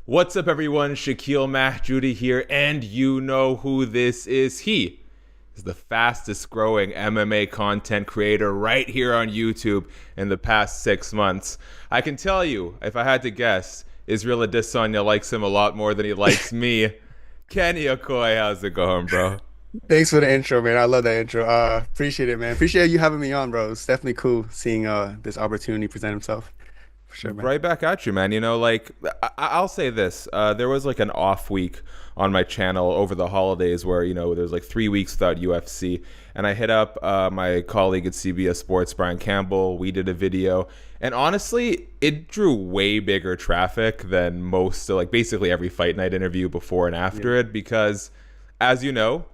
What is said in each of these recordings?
What's up, everyone? Shakiel Mahjouri here, and you know who this is. He is the fastest growing MMA content creator right here on YouTube in the past 6 months. I can tell you, if I had to guess, Israel Adesanya likes him a lot more than he likes me. Kenny Okoye, how's it going, bro? Thanks for the intro, man. I love that intro. Appreciate it, man. Appreciate you having me on, bro. It's definitely cool seeing this opportunity present himself. For sure, man. Right back at you, man. You know, like, I'll say this. There was like an off week on my channel over the holidays where, you know, there was like 3 weeks without UFC. And I hit up my colleague at CBS Sports, Brian Campbell. We did a video. And honestly, it drew way bigger traffic than most, like basically every fight night interview before and after it. Because, as you know,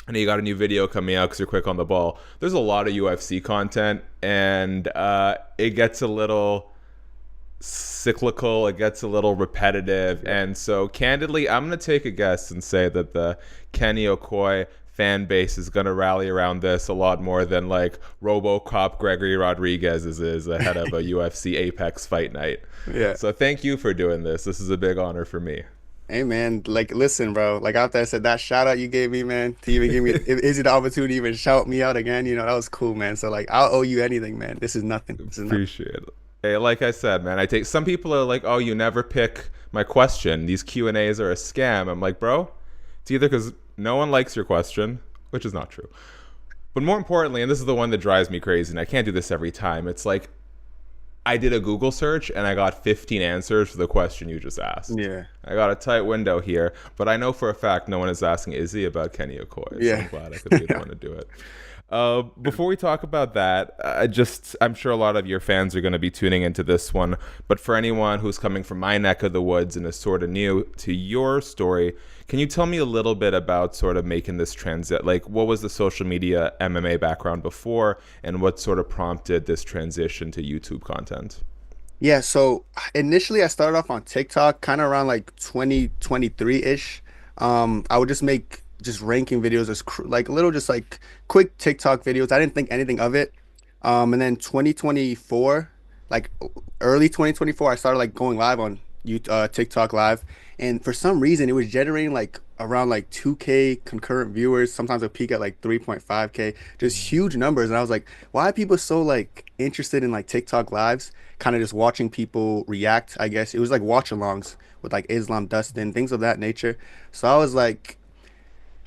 I know you got a new video coming out because you're quick on the ball. There's a lot of UFC content, and it gets a little cyclical, it gets a little repetitive, and so candidly I'm going to take a guess and say that the Kenny Okoye fan base is going to rally around this a lot more than like RoboCop Gregory Rodriguez is ahead of a UFC Apex fight night. Yeah. So thank you for doing this. This is a big honor for me. Hey, man. Like, listen, bro. Like after I said that shout out you gave me, man, to even give me Izzy the opportunity to even shout me out again, that was cool, man. So like, I'll owe you anything, man. This is nothing. This is nothing. Appreciate it. Hey, like I said, man, I take some people are like, oh, you never pick my question. These Q&As are a scam. I'm like, bro, it's either because no one likes your question, which is not true. But more importantly, and this is the one that drives me crazy, and I can't do this every time, it's like I did a Google search and I got 15 answers for the question you just asked. Yeah. I got a tight window here, but I know for a fact no one is asking Izzy about Kenny Okoye. So Yeah. I'm glad I could be the one to do it. Before we talk about that, I'm sure a lot of your fans are going to be tuning into this one. But for anyone who's coming from my neck of the woods and is sort of new to your story, can you tell me a little bit about sort of making this transit? Like, what was the social media MMA background before, and what sort of prompted this transition to YouTube content? Yeah, so initially I started off on TikTok kind of around like 2023-ish. I would just make just ranking videos as like little just like quick TikTok videos. I didn't think anything of it. And then 2024, like early 2024, I started like going live on TikTok live. And for some reason it was generating like around like 2K concurrent viewers. Sometimes it peak at like 3.5K, just huge numbers. And I was like, why are people so like interested in like TikTok lives? Kind of just watching people react, I guess. It was like watch alongs with like Islam Dustin, things of that nature. So I was like,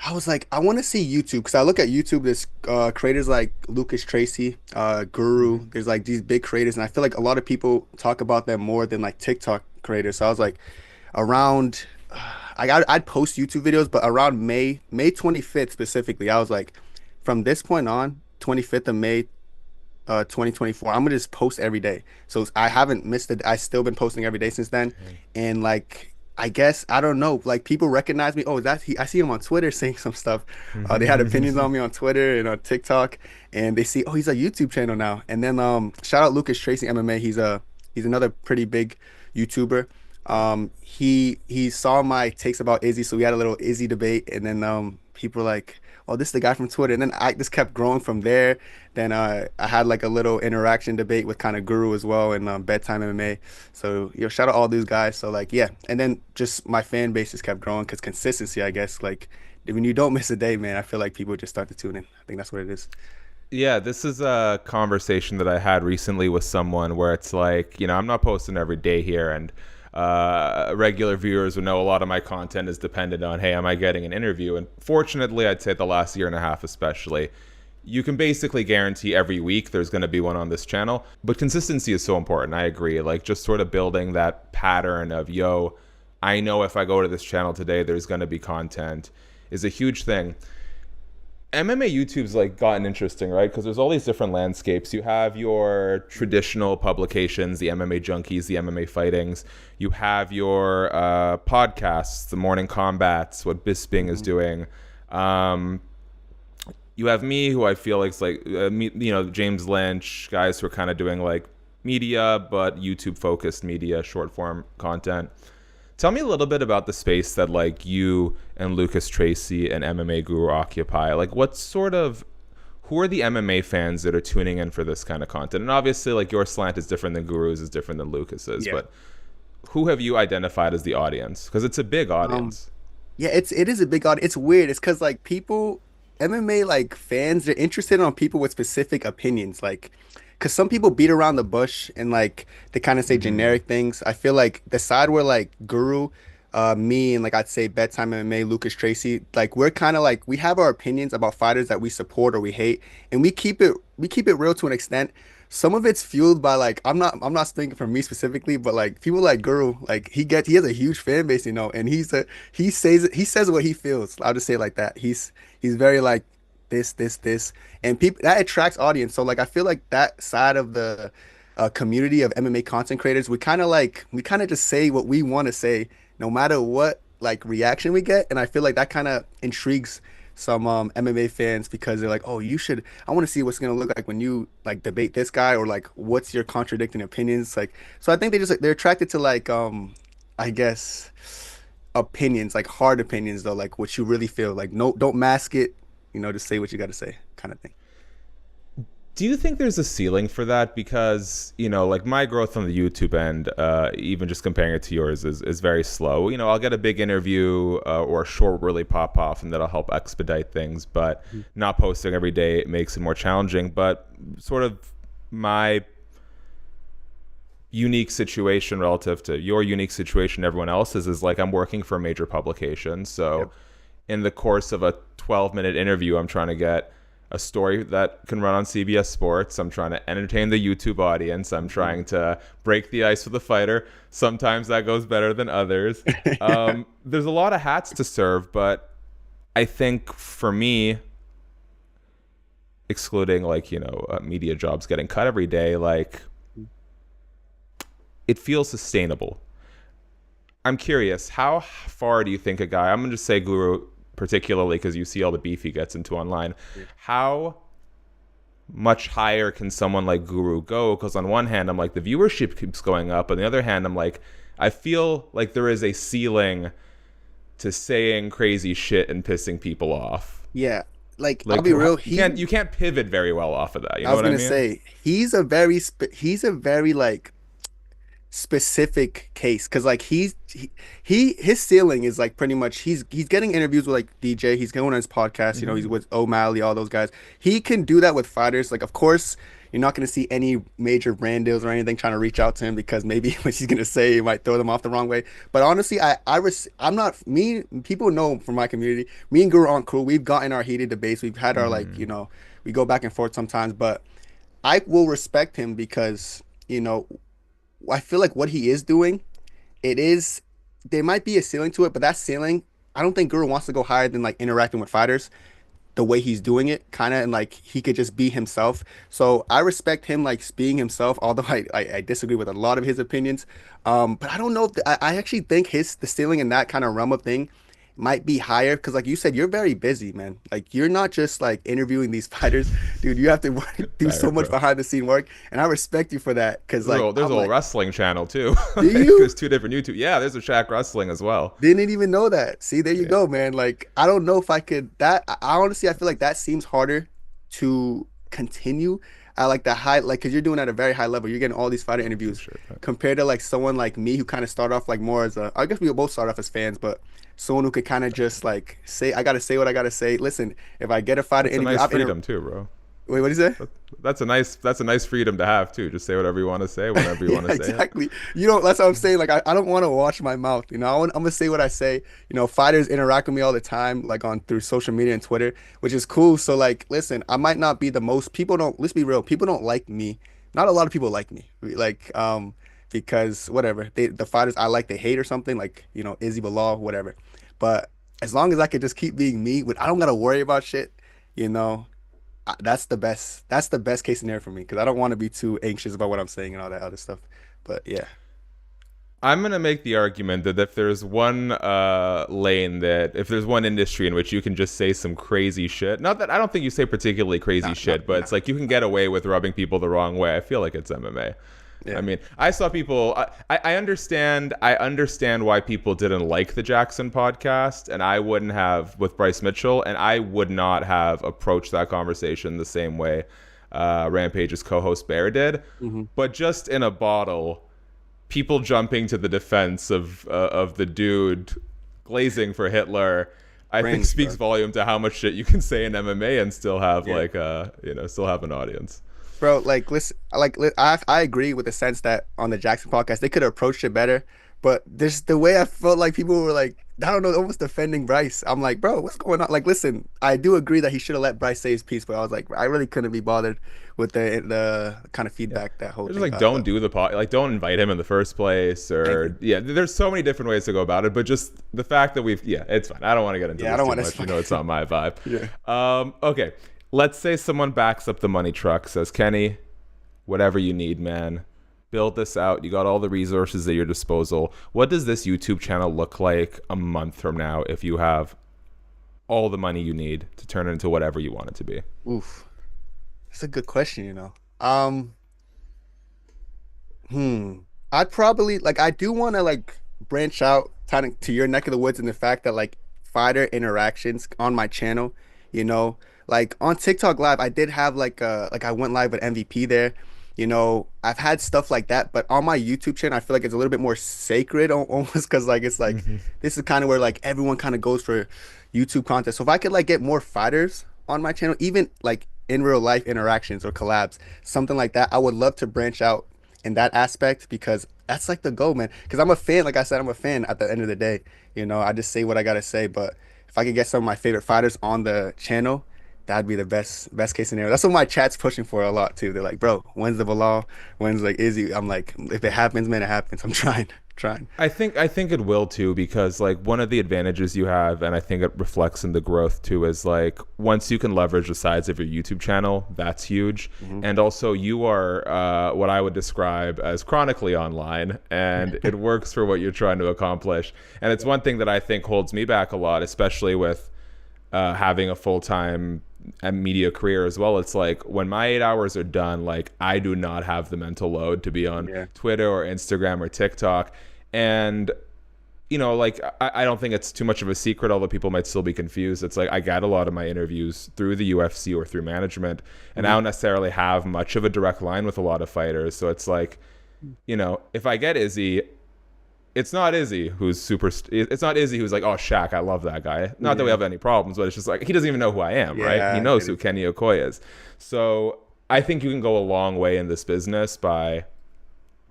I want to see YouTube because I look at YouTube. There's creators like Lucas Tracy, Guru. There's like these big creators, and I feel like a lot of people talk about them more than like TikTok creators. So I was like, around, I'd post YouTube videos, but around May 25th specifically, I was like, from this point on, 25th of May, 2024, I'm gonna just post every day. So I haven't missed it. I still been posting every day since then, and like. I guess I don't know. Like people recognize me. Oh, that's he. I see him on Twitter saying some stuff. They had opinions on me on Twitter and on TikTok, and they see, oh, he's a YouTube channel now. And then shout out Lucas Tracy MMA. He's another pretty big YouTuber. He saw my takes about Izzy, so we had a little Izzy debate, and then people were like, oh, this is the guy from Twitter. And then I just kept growing from there. Then I had like a little interaction debate with kind of Guru as well and Bedtime MMA. So, shout out all these guys. So, like, yeah. And then just my fan base just kept growing because consistency, I guess. Like, when you don't miss a day, man, I feel like people just start to tune in. I think that's what it is. Yeah, this is a conversation that I had recently with someone where it's like, I'm not posting every day here, and regular viewers would know a lot of my content is dependent on, hey, am I getting an interview? And fortunately, I'd say the last year and a half especially, you can basically guarantee every week there's going to be one on this channel. But consistency is so important. I agree. Like just sort of building that pattern of, yo, I know if I go to this channel today, there's going to be content is a huge thing. MMA YouTube's like gotten interesting, right? Because there's all these different landscapes. You have your traditional publications, the MMA Junkies, the MMA Fightings. You have your podcasts, the Morning Combats, what Bisping is doing. You have me, who I feel like is like, James Lynch, guys who are kind of doing like media, but YouTube-focused media, short-form content. Tell me a little bit about the space that like you and Lucas Tracy and mmaguru occupy. Like who are the MMA fans that are tuning in for this kind of content? And obviously like your slant is different than Guru's, is different than Lucas's, Yeah. but who have you identified as the audience? Because it's a big Um, audience. Yeah, it is a big audience. It's weird. It's because like people, MMA like fans, they're interested on people with specific opinions. Like, because some people beat around the bush and like they kind of say Mm-hmm. generic things. I feel like the side where like Guru, me and like I'd say Bedtime MMA, Lucas Tracy, like we're kind of like we have our opinions about fighters that we support or we hate, and we keep it real to an extent. Some of it's fueled by like I'm not speaking for me specifically, but like people like Guru, like he has a huge fan base, and he says what he feels. I'll just say it like that. He's very like this, and people that attracts audience. So like I feel like that side of the community of MMA content creators, we kind of just say what we want to say, no matter what like reaction we get, and I feel like that kind of intrigues some MMA fans because they're like, oh, I want to see what's gonna look like when you like debate this guy or like what's your contradicting opinions like. So I think they're attracted to like I guess opinions, like hard opinions though, like what you really feel. Like no, don't mask it, just say what you got to say, kind of thing. Do you think there's a ceiling for that? Because, like my growth on the YouTube end, even just comparing it to yours, is very slow. I'll get a big interview or a short really pop off, and that'll help expedite things. But not posting every day makes it more challenging. But sort of my unique situation relative to your unique situation, everyone else's, is like I'm working for a major publication. So Yep. in the course of a 12-minute interview, I'm trying to get a story that can run on CBS Sports. I'm trying to entertain the YouTube audience. I'm trying to break the ice with the fighter. Sometimes that goes better than others. There's a lot of hats to serve, but I think for me, excluding like, media jobs getting cut every day, like it feels sustainable. I'm curious, how far do you think a guy, I'm going to just say Guru particularly because you see all the beef he gets into online, Yeah. how much higher can someone like Guru go? Because on one hand, I'm like, the viewership keeps going up. On the other hand, I'm like, I feel like there is a ceiling to saying crazy shit and pissing people off. Yeah, like I'll Like be real. you can't pivot very well off of that. You I know was what I gonna mean? say he's a very like specific case because like his ceiling is like pretty much he's getting interviews with like DJ, he's going on his podcast, he's Mm-hmm. with O'Malley, all those guys. He can do that with fighters. Like of course you're not going to see any major brand deals or anything trying to reach out to him because maybe what he's going to say might throw them off the wrong way. But honestly, I'm not me. People know from my community, me and Guru aren't cool. We've gotten our heated debates. We've had our like Mm-hmm. we go back and forth sometimes, but I will respect him because I feel like what he is doing, it is there might be a ceiling to it, but that ceiling, I don't think Guru wants to go higher than like interacting with fighters the way he's doing it, kind of, and like he could just be himself. So I respect him like being himself, although I disagree with a lot of his opinions. But I don't know if I actually think the ceiling in that kind of realm of thing might be higher because like you said, you're very busy, man. Like you're not just like interviewing these fighters, dude. You have to do Fair, so much bro. behind the scene work, and I respect you for that because There's like a, there's I'm a whole like, wrestling channel too. do Like, you? there's two different YouTube. Yeah, there's a SHAK wrestling as well. Didn't even know that. See, there you Yeah, go, man. Like, I don't know if I could that I honestly I feel like that seems harder to continue at like the high like because you're doing at a very high level. You're getting all these fighter interviews appreciate that. compared to like someone like me who kind of start off like more as a I guess we both start off as fans, but someone who could kind of just like say I gotta say what I gotta say. Listen, if I get a fighter That's a interview, nice freedom too, bro. wait, what did you say? That's a nice freedom to have too. Just say whatever you want to say whenever you Yeah, want to say it. exactly. That's what I'm saying. Like, I don't want to watch my mouth. I'm gonna say what I say. Fighters interact with me all the time, like on through social media and Twitter, which is cool. So, like, listen, I might not be the most people don't. Let's be real. People don't like me. Not a lot of people like me. Like, because whatever the fighters I like they hate or something. Like, Izzy Bilal, whatever. But as long as I could just keep being me, I don't gotta worry about shit. You know, that's the best. That's the best case scenario for me because I don't want to be too anxious about what I'm saying and all that other stuff. But yeah, I'm gonna make the argument that if there's one if there's one industry in which you can just say some crazy shit, not that I don't think you say particularly crazy nah, nah, shit, but nah. it's like you can get away with rubbing people the wrong way. I feel like it's MMA. I Yeah. mean, I saw people. I understand. I understand why people didn't like the Jackson podcast, and I wouldn't have with Bryce Mitchell, and I would not have approached that conversation the same way Rampage's co-host Bear did. Hmm. But just in a bottle, people jumping to the defense of the dude glazing for Hitler, I think Cringe, speaks bro. volume to how much shit you can say in MMA and still have Yeah. still have an audience. Bro, like listen, I agree with the sense that on the Jackson podcast they could have approached it better, but there's the way I felt like people were like, I don't know, almost defending Bryce. I'm like, bro, what's going on? Like, listen, I do agree that he should have let Bryce say his piece, but I was like, I really couldn't be bothered with the kind of Yeah. feedback that whole It's just thing like got. don't But do the pod, like don't invite him in the first place, or anything, yeah, there's so many different ways to go about it. But just the fact that it's fine. I don't want to get into yeah, I this don't too want much. You know, to. it's not my vibe. Yeah. Okay, let's say someone backs up the money truck, says Kenny, whatever you need, man. Build this out. You got all the resources at your disposal. What does this YouTube channel look like a month from now if you have all the money you need to turn it into whatever you want it to be? Oof, that's a good question, you know. Um, Hmm. I'd probably like I do want to like branch out kind of to your neck of the woods in the fact that like fighter interactions on my channel, you know, like on TikTok live I did have like I went live with MVP there. You know, I've had stuff like that, but on my YouTube channel I feel like it's a little bit more sacred almost because like it's like Mm-hmm. this is kind of where like everyone kind of goes for YouTube content. So if I could like get more fighters on my channel, even like in real life interactions or collabs, something like that, I would love to branch out in that aspect because that's like the goal, man. Because I'm a fan, like I said, I'm a fan at the end of the day. You know, I just say what I gotta say. But if I could get some of my favorite fighters on the channel, that'd be the best case scenario. That's what my chat's pushing for a lot too. They're like, bro, when's the Bilal? When's like Izzy? I'm like, if it happens, man, it happens. I'm trying, trying. I think it will too because like one of the advantages you have, and I think it reflects in the growth too, is like once you can leverage the size of your YouTube channel, that's huge. Hmm. And also you are what I would describe as chronically online, and it works for what you're trying to accomplish. And it's one thing that I think holds me back a lot, especially with having a full-time media career as well. It's like when my 8 hours are done, like I do not have the mental load to be on Yeah. Twitter or Instagram or TikTok. And like I don't think it's too much of a secret, although people might still be confused. It's like I get a lot of my interviews through the UFC or through management, and I Hmm. don't necessarily have much of a direct line with a lot of fighters. So it's like, if I get Izzy, it's not Izzy who's it's not Izzy who's like, oh, Shaq, I love that guy. Not that we Yeah. have any problems, but it's just like he doesn't even know who I am, right? He Yeah. knows who Kenny Okoye is. So I think you can go a long way in this business by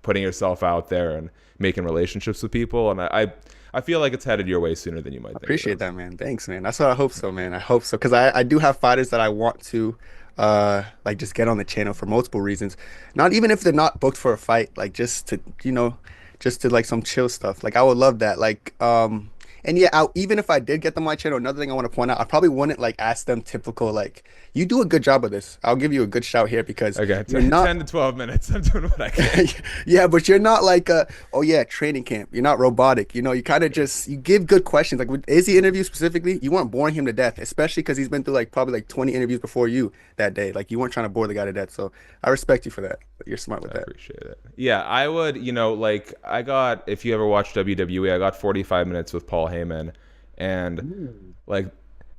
putting yourself out there and making relationships with people. And I feel like it's headed your way sooner than you might think it Appreciate is. that, man. Thanks, man. That's what I hope so, man. I hope so because I do have fighters that I want to like just get on the channel for multiple reasons. Not even if they're not booked for a fight, like just to, just to like some chill stuff. Like I would love that. Like and yeah, even if I did get them on my channel, another thing I want to point out, I probably wouldn't like ask them typical like you do a good job of this. I'll give you a good shout here because Okay, you're not 10 to 12 minutes. I'm doing what I can. yeah, but you're not like oh yeah, training camp. You're not robotic. You know, you kind of just you give good questions. Like with Izzy interview specifically, you weren't boring him to death, especially because he's been through like probably like 20 interviews before you that day. Like you weren't trying to bore the guy to death. So I respect you for that. You're smart with I that. appreciate it. Yeah, I would, like I got, if you ever watched WWE, I got 45 minutes with Paul Heyman. And Mm. like,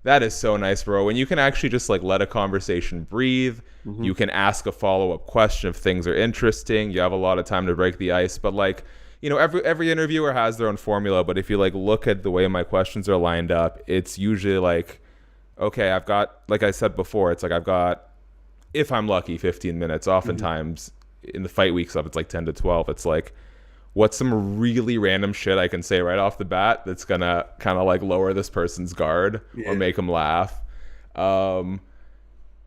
that is so nice, bro. When you can actually just like let a conversation breathe, Hmm. you can ask a follow-up question if things are interesting. You have a lot of time to break the ice. But like, every interviewer has their own formula. But if you like look at the way my questions are lined up, it's usually like, okay, I've got, like I said before, it's like I've got, if I'm lucky, 15 minutes. Hmm. Oftentimes in the fight week stuff, it's like 10 to 12. It's like, what's some really random shit I can say right off the bat that's gonna kind of like lower this person's guard or Yeah, make them laugh? Um,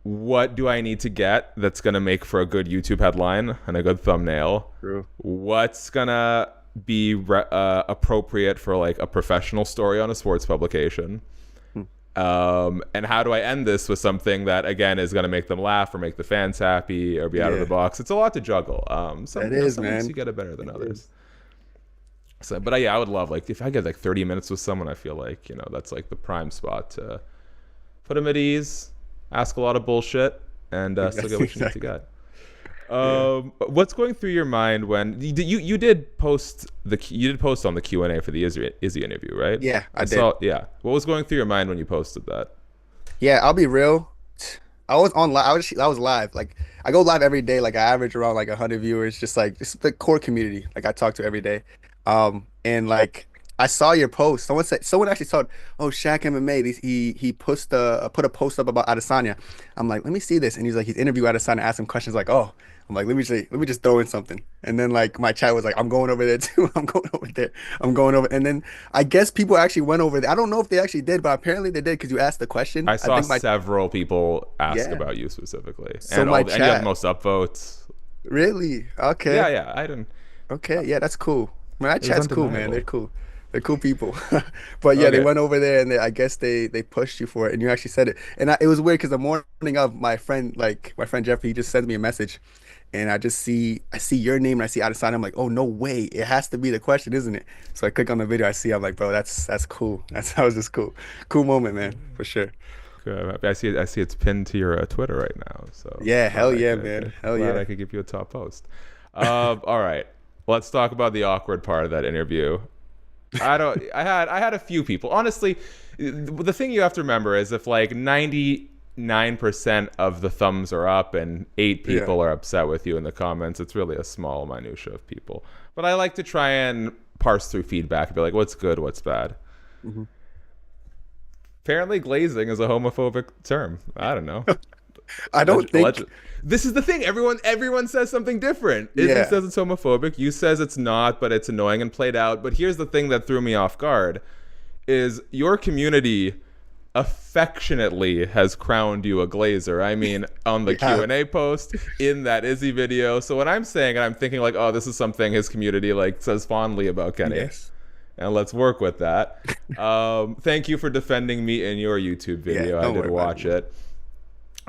what do I need to get that's gonna make for a good YouTube headline and a good thumbnail? true. What's gonna be appropriate for like a professional story on a sports publication? Hmm. And how do I end this with something that again is going to make them laugh or make the fans happy or be out of the Yeah, box? It's a lot to juggle. that is, Some weeks you man. get it better than It others. is. So, but yeah, I would love like if I get like 30 minutes with someone, I feel like that's like the prime spot to put them at ease, ask a lot of bullshit, and still get what you need to Exactly. get. Yeah. What's going through your mind when you did post on the Q&A for the Izzy interview, right? Yeah, I I did. saw. Yeah. What was going through your mind when you posted that? Yeah, I'll be real. I was on live. I was live. Like I go live every day. Like I average around like 100 viewers. Just the core community. Like I talk to every day. And like I saw your post. Someone actually said, "Oh, SHAK MMA. He put a post up about Adesanya." I'm like, let me see this. And he's like, he's interviewed Adesanya, asked him questions like, "Oh." I'm like, let me just throw in something. And then like my chat was like, I'm going over there too. I'm going over there. I'm going over. And then I guess people actually went over there. I don't know if they actually did, but apparently they did because you asked the question. I I saw think my several people ask yeah. about you specifically, So my and you have the chat, most upvotes. really? Yeah, Okay. yeah. I didn't. Okay. Yeah, that's cool. Man, that It was chat's cool, man. They're undeniable. cool. They're cool people. But yeah, they Okay, went over there and I guess they pushed you for it and you actually said it. And it was weird because the morning of my friend Jeffrey, he just sent me a message and I see your name and I see Adesanya. I'm like, oh no way. It has to be the question, isn't it? So I click on the video, I'm like, bro, that's cool. That was just cool. Cool moment, man, for sure. good. I see. I see it's pinned to your Twitter right now. So Yeah, glad hell I yeah, could. man. Hell Glad yeah. I could give you a top post. All right. Let's talk about the awkward part of that interview. I don't. I had a few people. Honestly, the thing you have to remember is if like 99% of the thumbs are up and eight Yeah. people are upset with you in the comments, it's really a small minutia of people. But I like to try and parse through feedback and be like, what's good, what's bad. Mhm. Apparently, glazing is a homophobic term. I don't know. I don't think, This is the thing. Everyone says something different. Izzy yeah. says it's homophobic. You says it's not, but it's annoying and played out. But here's the thing that threw me off guard: is your community affectionately has crowned you a glazer. I mean, on the We have. Q&A post, in that Izzy video. So when I'm saying it, I'm thinking like, oh, this is something his community like says fondly about Kenny. Yes. And let's work with that. Thank you for defending me in your YouTube Yeah, video. I don't did worry about it, watch man. it.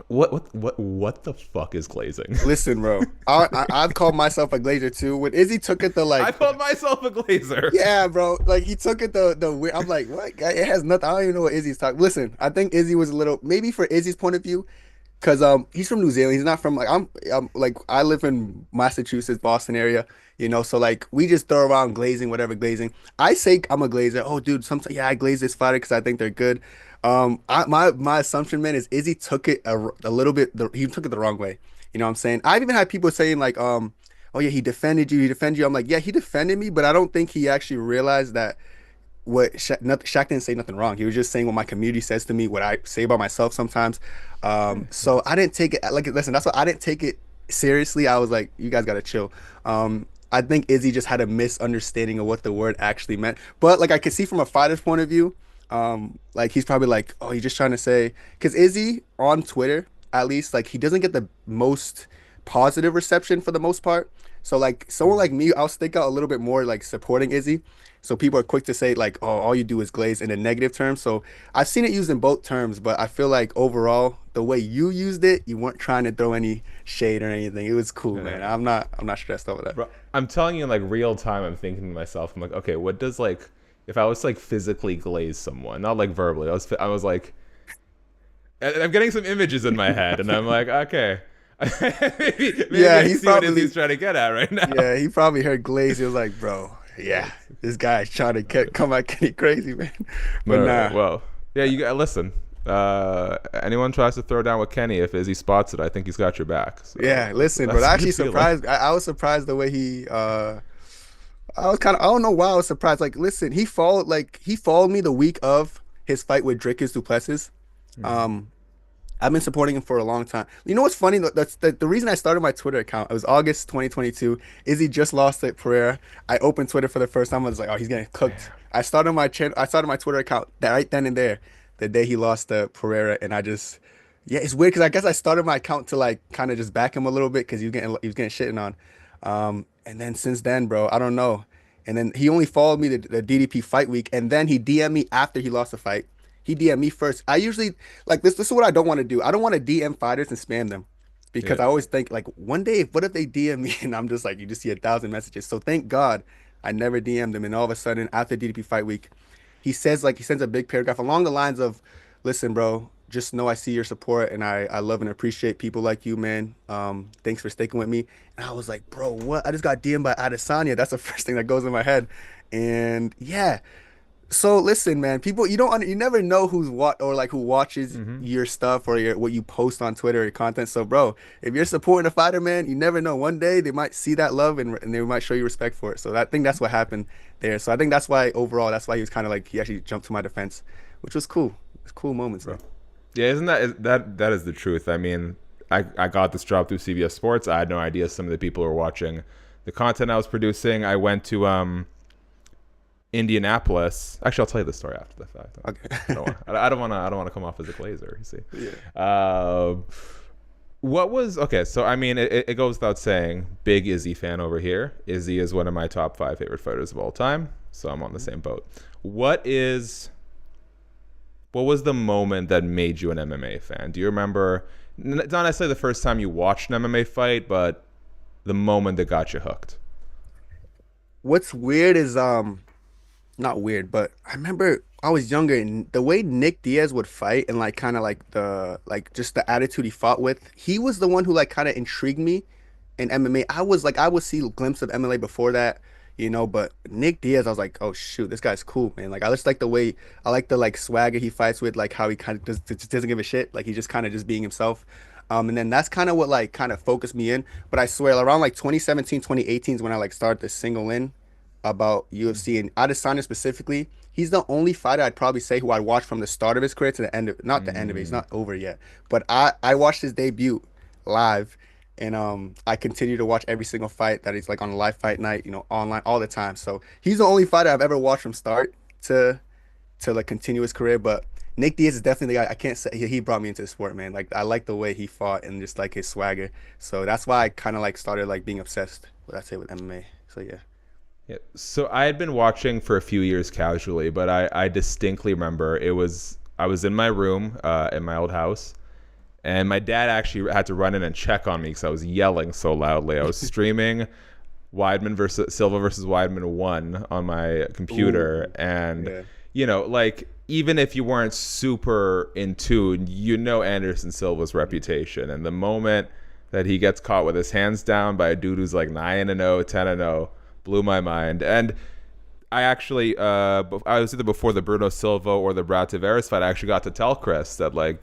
What the fuck is glazing? Listen, bro. I've called myself a glazer too. When Izzy took it the I like, called myself a glazer. yeah, bro. Like he took it the weird. I'm like, what? It has nothing. I don't even know what Izzy's talking. Listen, I think Izzy was a little maybe for Izzy's point of view, because he's from New Zealand. He's not from like I'm like I live in Massachusetts, Boston area. So like we just throw around glazing, whatever glazing. I say I'm a glazer. Oh, dude, sometimes yeah, I glaze this fighter because I think they're good. My assumption, man, is Izzy took it a little bit. He took it the wrong way. You know what I'm saying? I've even had people saying like, oh yeah, he defended you. He defended you. I'm like, yeah, he defended me, but I don't think he actually realized that Shaq didn't say nothing wrong. He was just saying what my community says to me, what I say about myself sometimes. So I didn't take it like listen, that's what I didn't take it seriously. I was like, you guys gotta chill. I think Izzy just had a misunderstanding of what the word actually meant. But like I could see from a fighter's point of view, like he's probably like, oh, he's just trying to say because Izzy on Twitter, at least, like he doesn't get the most positive reception for the most part. So like someone like me, I'll stick out a little bit more like supporting Izzy. So people are quick to say like, "Oh, all you do is glaze" in a negative term. So I've seen it used in both terms, but I feel like overall, the way you used it, you weren't trying to throw any shade or anything. It was cool, man. Yeah. I'm not stressed over that. Bro, I'm telling you in like real time, I'm thinking to myself, I'm like, okay, what does like if I was to, like physically glaze someone, not like verbally. I was like and I'm getting some images in my head and I'm like, okay. Maybe Yeah, I see what Izzy's trying to get at right now. he probably heard glaze. He was like, "Bro, yeah, this guy's trying to come at Kenny crazy, man." But All right. nah, Well, yeah, you got listen. Anyone tries to throw down with Kenny, if Izzy spots it, I think he's got your back. So yeah, listen, but that's a actually good feeling. surprised. I was surprised the way he. I was kind of. I don't know why I was surprised. Like, listen, he followed me the week of his fight with Dricus Duplessis. Mhm. Um, I've been supporting him for a long time. You know what's funny? That's the reason I started my Twitter account. It was August 2022. Izzy just lost at Pereira. I opened Twitter for the first time. I was like, oh, he's getting cooked. I started my channel. I started my Twitter account right then and there, the day he lost to Pereira, and I just, yeah, it's weird because I guess I started my account to like kind of just back him a little bit because he was getting shitting on. And then since then, bro, I don't know. And then he only followed me the DDP fight week, and then he DM'd me after he lost the fight. He DM'd me first. I usually like this. This is what I don't want to do. I don't want to DM fighters and spam them because Yeah. I always think like one day, what if they DM me and I'm just like you just see 1,000 messages. So thank God I never DM'd them. And all of a sudden after DDP fight week, he sends a big paragraph along the lines of, "Listen, bro, just know I see your support and I love and appreciate people like you, man. Thanks for sticking with me." And I was like, "Bro, what? I just got DM'd by Adesanya." That's the first thing that goes in my head. And yeah. So listen, man, people, you never know who's what or like who watches Hmm. your stuff or what you post on Twitter or your content. So, bro, if you're supporting a fighter, man, you never know. One day they might see that love and they might show you respect for it. So I think that's what happened there. So I think that's why overall, that's why he was kind of like he actually jumped to my defense, which was cool. It's cool moments, Bro. man. Yeah, isn't that is the truth? I mean, I got this job through CBS Sports. I had no idea some of the people were watching the content I was producing. I went to Indianapolis. Actually, I'll tell you the story after the fact. I Okay. don't want. I don't want to. I don't want to come off as a glazer. You see. Yeah. Uh, what was okay? So I mean, it goes without saying. Big Izzy fan over here. Izzy is one of my top 5 favorite fighters of all time. So I'm on the same boat. What is what was the moment that made you an MMA fan? Do you remember? Not necessarily the first time you watched an MMA fight, but the moment that got you hooked. What's weird is not weird, but I remember I was younger and the way Nick Diaz would fight and like kind of like the like just the attitude he fought with, he was the one who like kind of intrigued me in MMA. I was like I would see a glimpse of MMA before that, but Nick Diaz, I was like, oh shoot, this guy's cool, man. Like I just like the way I like the like swagger he fights with, like how he kind of just doesn't give a shit, like he's just kind of just being himself. And then that's kind of what like kind of focused me in. But I swear, around like 2017, 2018 is when I like started to single in about UFC and Adesanya specifically. He's the only fighter I'd probably say who I watched from the start of his career to the end of not the end of it. He's Mm. not over yet. But I watched his debut live and I continue to watch every single fight that he's like on a live fight night, online all the time. So he's the only fighter I've ever watched from start to like continue his career. But Nick Diaz is definitely the guy I can't say he brought me into the sport, man. Like I like the way he fought and just like his swagger. So that's why I kind of like started like being obsessed, what I say with MMA. So yeah. Yeah. So I had been watching for a few years casually, but I distinctly remember I was in my room in my old house, and my dad actually had to run in and check on me because I was yelling so loudly. I was streaming Weidman versus Silva versus Weidman 1 on my computer, Ooh, and yeah. like even if you weren't super in tune, Anderson Silva's reputation, and the moment that he gets caught with his hands down by a dude who's like 9-0, 10-0, blew my mind. And I actually, I was either before the Bruno Silva or the Brad Tavares fight. I actually got to tell Chris that, like,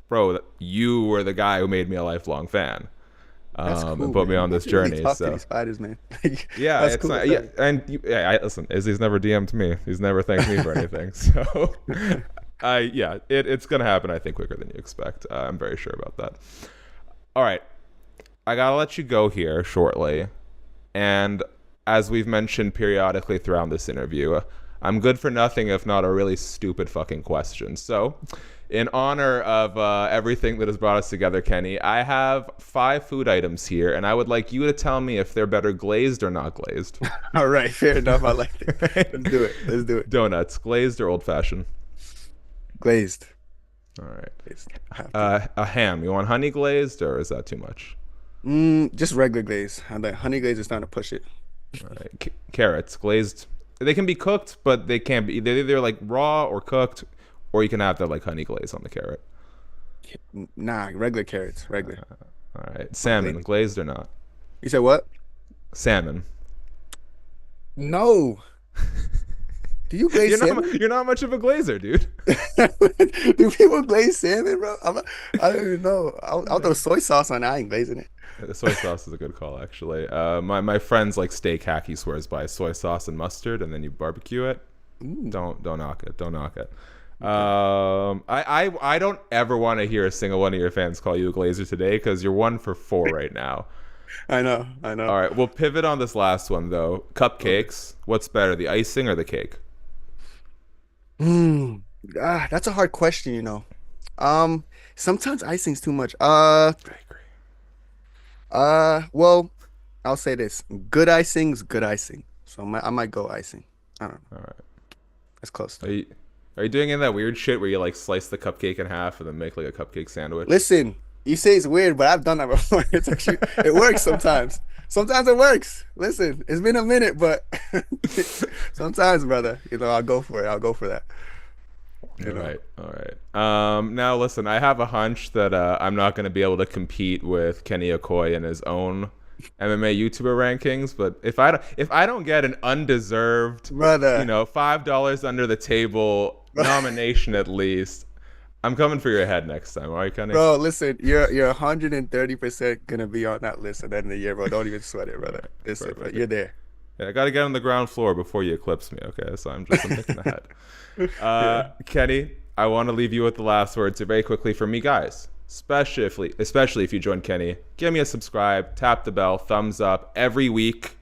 bro, you were the guy who made me a lifelong fan, That's and cool, put me man. on You this actually really journey. talk to So these fighters, man. yeah, That's it's cool. not, yeah, and listen, Izzy's never DM'd me. He's never thanked me for anything. So, it's gonna happen. I think quicker than you expect. I'm very sure about that. All right, I gotta let you go here shortly, and as we've mentioned periodically throughout this interview, I'm good for nothing if not a really stupid fucking question. So, in honor of everything that has brought us together, Kenny, I have 5 food items here, and I would like you to tell me if they're better glazed or not glazed. All right, fair enough. I like it. Right? Let's do it. Let's do it. Donuts, glazed or old fashioned? Glazed. All right. Glazed. I have to. A ham. You want honey glazed or is that too much? Just regular glaze. And the honey glaze is starting to push it. All right. Carrots glazed. They can be cooked, but they can't be. They're either like raw or cooked, or you can have that like honey glaze on the carrot. Nah, regular carrots. Regular. All right. Not Salmon glazed. glazed or not? You said what? Salmon. No. Do you glaze salmon? You're not much of a glazer, dude. Do people glaze salmon, bro? I don't even know. I'll throw soy sauce on it. I ain't glazing it. The soy sauce is a good call, actually. My friend's like steak hack. He swears by soy sauce and mustard, and then you barbecue it. Ooh, Don't knock it. Don't knock it. okay. I don't ever want to hear a single one of your fans call you a glazer today because you're 1 for 4 right now. I know. I know. All right, we'll pivot on this last one though. Okay. Cupcakes. What's better, the icing or the cake? Mm, that's a hard question. Um, Sometimes icing's too much. I agree. Well, I'll say this. Good icing's good icing. So I might go icing. I don't know. All right. That's close Are though. you are you doing any of that weird shit where you like slice the cupcake in half and then make like a cupcake sandwich? Listen, you say it's weird, but I've done that before. It works sometimes. Sometimes it works. Listen, it's been a minute, but sometimes, brother, I'll go for it. I'll go for that. All You know. right, all right. Now listen, I have a hunch that I'm not going to be able to compete with Kenny Okoye in his own MMA YouTuber rankings, but if I don't get an undeserved, Brother, $5 under the table bro, nomination at least, I'm coming for your head next time. All right, Kenny? bro, listen, you're 130% gonna be on that list at the end of the year, bro. Don't even sweat it, brother. Listen, bro, Perfect. you're there. Yeah, I got to get on the ground floor before you eclipse me. Okay, so I'm thinking ahead. Yeah. Kenny, I want to leave you with the last words here very quickly from me, guys. Especially if you join Kenny, give me a subscribe, tap the bell, thumbs up every week,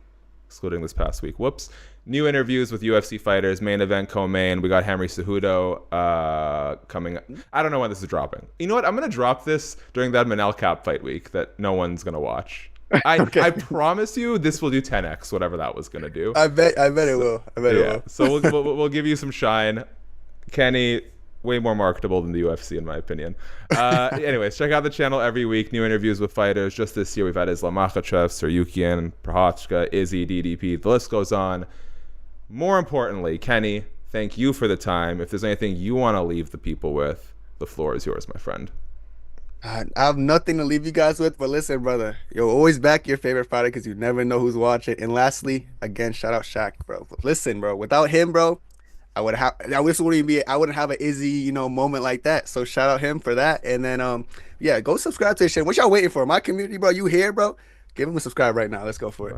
excluding this past week. Whoops. New interviews with UFC fighters, main event, co-main. We got Henry Cejudo coming. I don't know when this is dropping. You know what? I'm gonna drop this during that Manel Cap fight week that no one's gonna watch. I Okay. I promise you this will do 10x whatever that was gonna do. I bet it will. I bet it Yeah. will. So we'll give you some shine. Kenny, way more marketable than the UFC in my opinion. Anyways, check out the channel every week. New interviews with fighters. Just this year we've had Islam Makhachev, Saryukian, Prochazka, Izzy, DDP. The list goes on. More importantly, Kenny, thank you for the time. If there's anything you want to leave the people with, the floor is yours, my friend. I have nothing to leave you guys with, but listen, brother, yo, always back your favorite fighter because you never know who's watching. And lastly, again, shout out SHAK, bro. Listen, bro, without him, bro, I wouldn't have an Izzy, moment like that. So shout out him for that. And then yeah, go subscribe to his channel. What y'all waiting for? My community, bro, you here, bro? Give him a subscribe right now. Let's go for it.